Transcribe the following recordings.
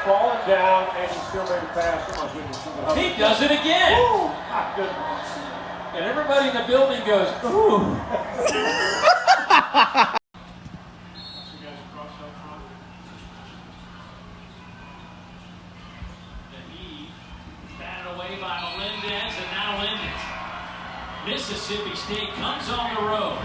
fallen down, and he still made it past. Oh, my goodness. He does it again. Ooh, my goodness. And everybody in the building goes, ooh. Mississippi State comes on the road.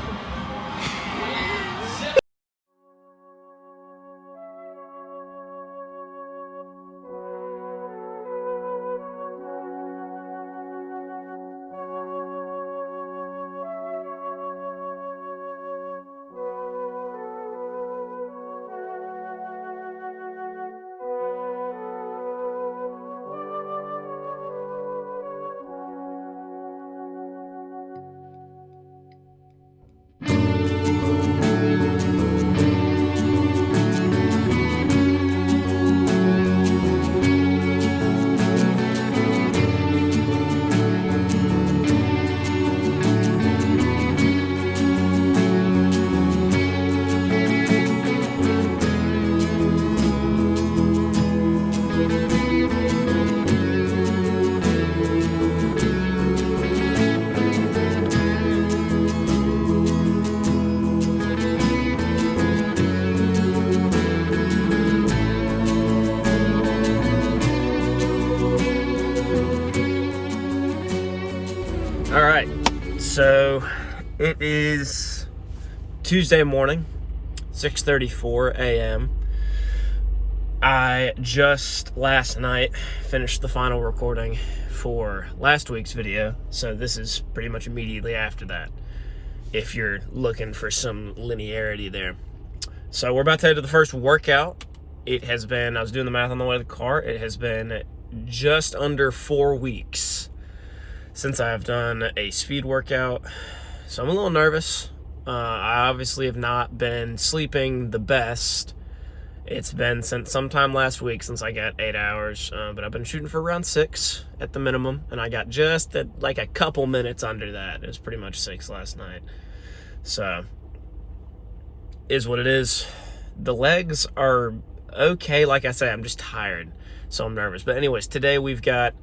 All right, so it is Tuesday morning, 6:34 a.m. I just last night finished the final recording for last week's video, so this is pretty much immediately after that, if you're looking for some linearity there. So we're about to head to the first workout. It has been, I was doing the math on the way to the car, it has been just under 4 weeks since I've done a speed workout, so I'm a little nervous. I obviously have not been sleeping the best. It's been since sometime last week since I got 8 hours, but I've been shooting for around 6 at the minimum, and I got just like a couple minutes under that. It was pretty much 6 last night. So, is what it is. The legs are okay. Like I say, I'm just tired, so I'm nervous. But anyways, today we've got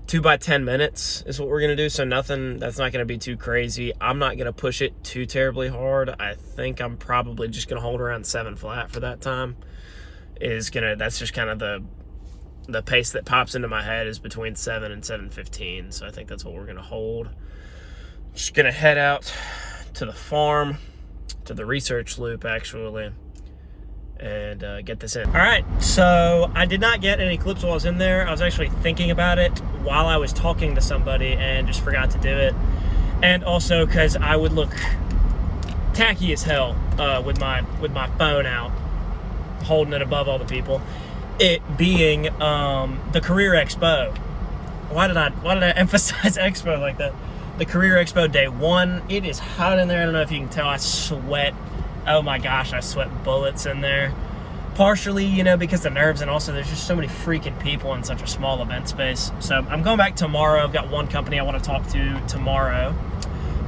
2 by 10 minutes is what we're going to do, so nothing, that's not going to be too crazy. I'm not going to push it too terribly hard. I think I'm probably just going to hold around 7 flat for that time. That's just kind of the pace that pops into my head is between 7 and 7:15, so I think that's what we're going to hold. Just going to head out to the farm, to the research loop actually, and get this in. All right, so I did not get any clips while I was in there. I was actually thinking about it while I was talking to somebody and just forgot to do it. And also because I would look tacky as hell with my phone out, holding it above all the people. It being the Career Expo. Why did I emphasize Expo like that? The Career Expo day 1. It is hot in there. I don't know if you can tell. I sweat. Oh my gosh, I sweat bullets in there. Partially, because the nerves, and also there's just so many freaking people in such a small event space. So I'm going back tomorrow. I've got one company I want to talk to tomorrow.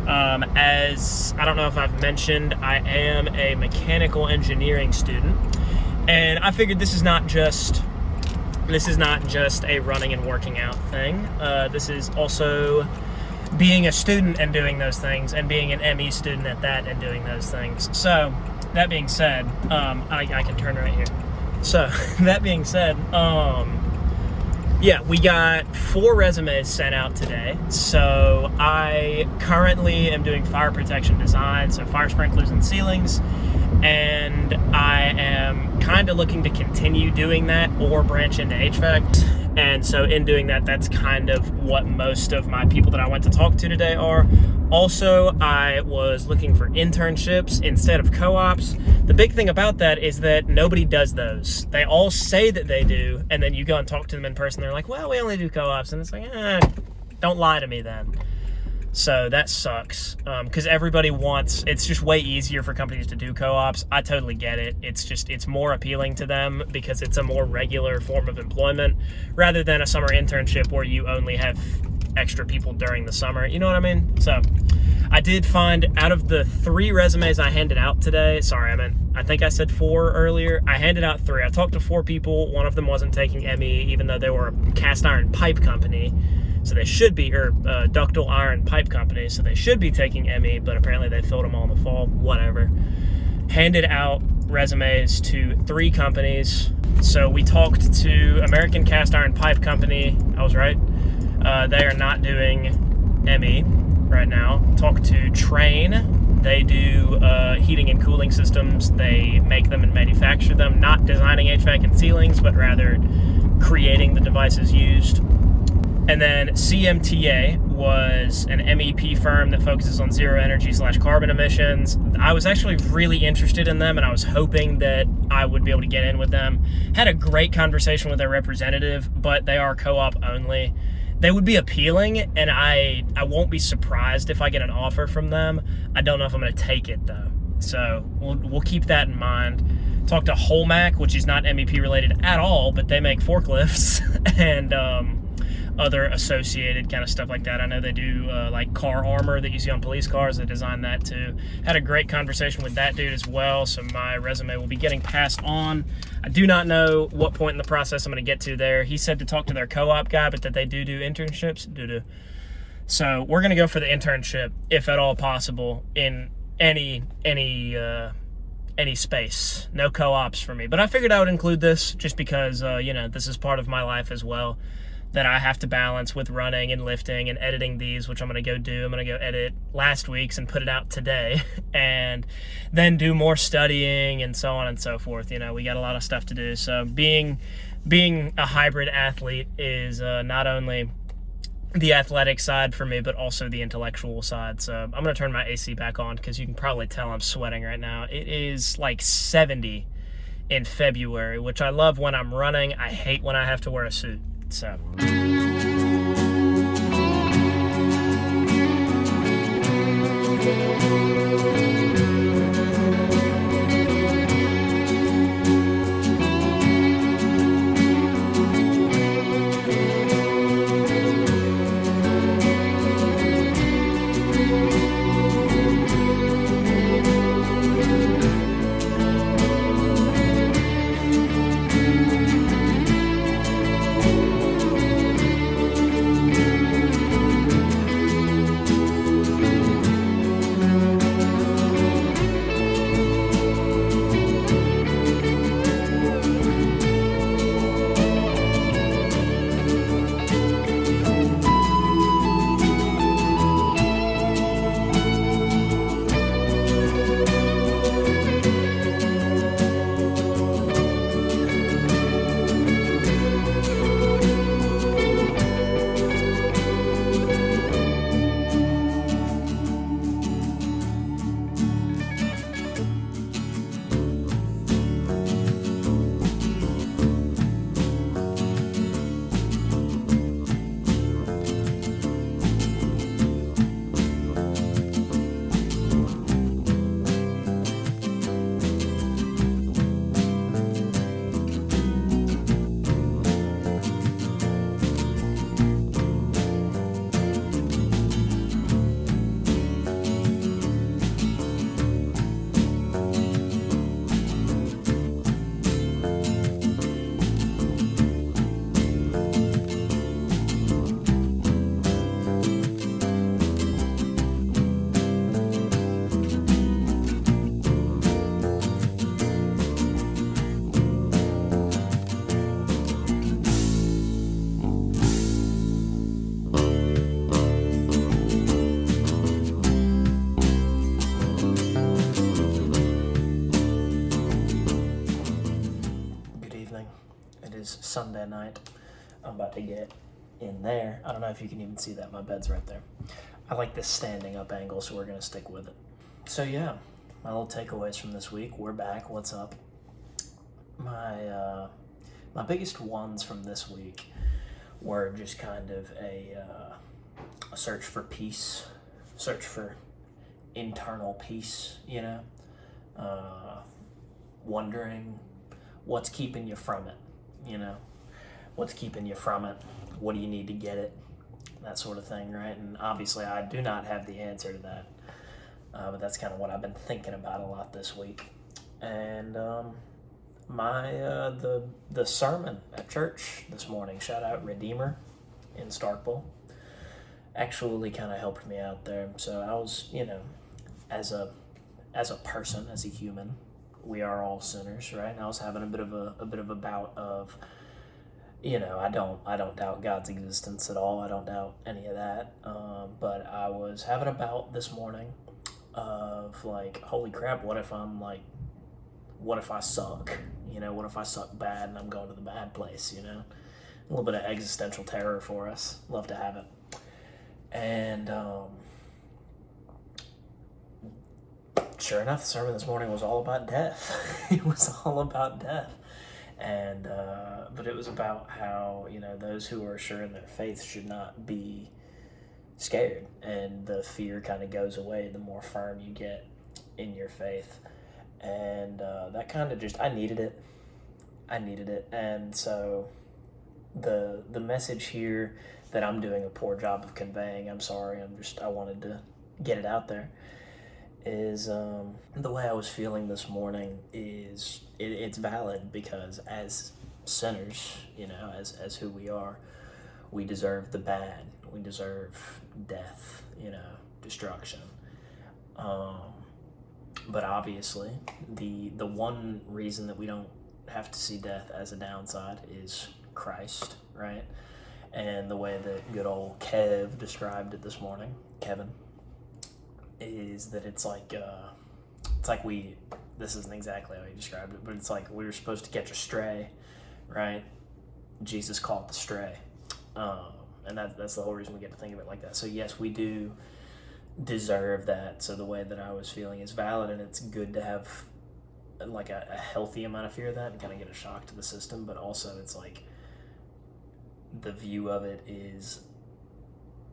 As I don't know if I've mentioned, I am a mechanical engineering student, and I figured this is not just a running and working out thing. This is also being a student and doing those things, and being an ME student at that and doing those things. So that being said, I can turn right here. So that being said, yeah, we got 4 resumes sent out today. So I currently am doing fire protection design, so fire sprinklers and ceilings, and I am kind of looking to continue doing that or branch into HVAC. And so in doing that, that's kind of what most of my people that I went to talk to today are. Also, I was looking for internships instead of co-ops. The big thing about that is that nobody does those. They all say that they do, and then you go and talk to them in person, they're like, well, we only do co-ops. And it's like, don't lie to me then. So that sucks, because everybody wants, it's just way easier for companies to do co-ops. I totally get it. It's more appealing to them because it's a more regular form of employment rather than a summer internship where you only have extra people during the summer. You know what I mean? So I did find, out of the 3 resumes I handed out today, I think I said 4 earlier. I handed out 3. I talked to 4 people. One of them wasn't taking ME, even though they were a cast iron pipe company. So they should be, or ductile iron pipe company. So they should be taking ME, but apparently they filled them all in the fall. Whatever. Handed out resumes to 3 companies. So we talked to American Cast Iron Pipe Company. I was right. They are not doing ME right now. Talked to Train. They do heating and cooling systems. They make them and manufacture them, not designing HVAC and ceilings, but rather creating the devices used. And then CMTA was an MEP firm that focuses on zero energy / carbon emissions. I was actually really interested in them, and I was hoping that I would be able to get in with them. Had a great conversation with their representative, but they are co-op only. They would be appealing, and I won't be surprised if I get an offer from them. I don't know if I'm going to take it, though. So we'll keep that in mind. Talked to Holmac, which is not MEP related at all, but they make forklifts and other associated kind of stuff like that. I know they do like car armor that you see on police cars. They design that too. Had a great conversation with that dude as well, so my resume will be getting passed on. I do not know what point in the process I'm going to get to there. He said to talk to their co-op guy, but that they do internships. So we're going to go for the internship, if at all possible, in any space. No co-ops for me. But I figured I would include this just because, this is part of my life as well, that I have to balance with running and lifting and editing these, which I'm going to go do. I'm going to go edit last week's and put it out today, and then do more studying and so on and so forth. We got a lot of stuff to do. So being a hybrid athlete is not only the athletic side for me, but also the intellectual side. So I'm going to turn my AC back on because you can probably tell I'm sweating right now. It is like 70 in February, which I love when I'm running. I hate when I have to wear a suit. So Sunday night. I'm about to get in there. I don't know if you can even see that. My bed's right there. I like this standing up angle, so we're going to stick with it. So yeah, my little takeaways from this week. We're back. What's up? My biggest ones from this week were just kind of a search for peace, search for internal peace, wondering what's keeping you from it. What's keeping you from it? What do you need to get it? that sort of thing, right? And obviously, I do not have the answer to that, but that's kind of what I've been thinking about a lot this week. And the sermon at church this morning, shout out Redeemer in Starkville, actually kind of helped me out there. So I was, as a person, as a human, we are all sinners, right? And I was having a bit of a bout of, I don't doubt God's existence at all. I don't doubt any of that. But I was having a bout this morning of like, holy crap, what if I suck? What if I suck bad and I'm going to the bad place, A little bit of existential terror for us. Love to have it. And sure enough, the sermon this morning was all about death. It was all about death. And but it was about how, those who are sure in their faith should not be scared. And the fear kind of goes away the more firm you get in your faith. And that kind of I needed it. And so the message here that I'm doing a poor job of conveying, I'm sorry, I wanted to get it out there, is the way I was feeling this morning is it's valid, because as sinners, as who we are, we deserve the bad. We deserve death, destruction. But obviously, the one reason that we don't have to see death as a downside is Christ, right? And the way that good old Kev described it this morning, Kevin, is that it's like this isn't exactly how he described it, but it's like we were supposed to catch a stray, right? Jesus caught the stray. And that's the whole reason we get to think of it like that. So yes, we do deserve that. So the way that I was feeling is valid, and it's good to have like a healthy amount of fear of that and kind of get a shock to the system. But also it's like the view of it is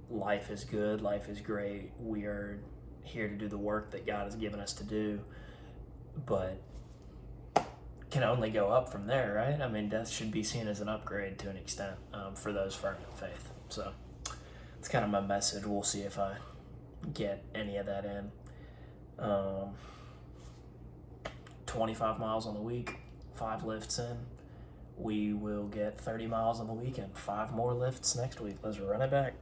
life is good, life is great, we are here to do the work that God has given us to do, but can only go up from there, right? I mean, death should be seen as an upgrade to an extent, for those firm in faith. So it's kind of my message. We'll see if I get any of that in. 25 miles on the week, 5 lifts in. We will get 30 miles on the week and 5 more lifts next week. Let's run it back.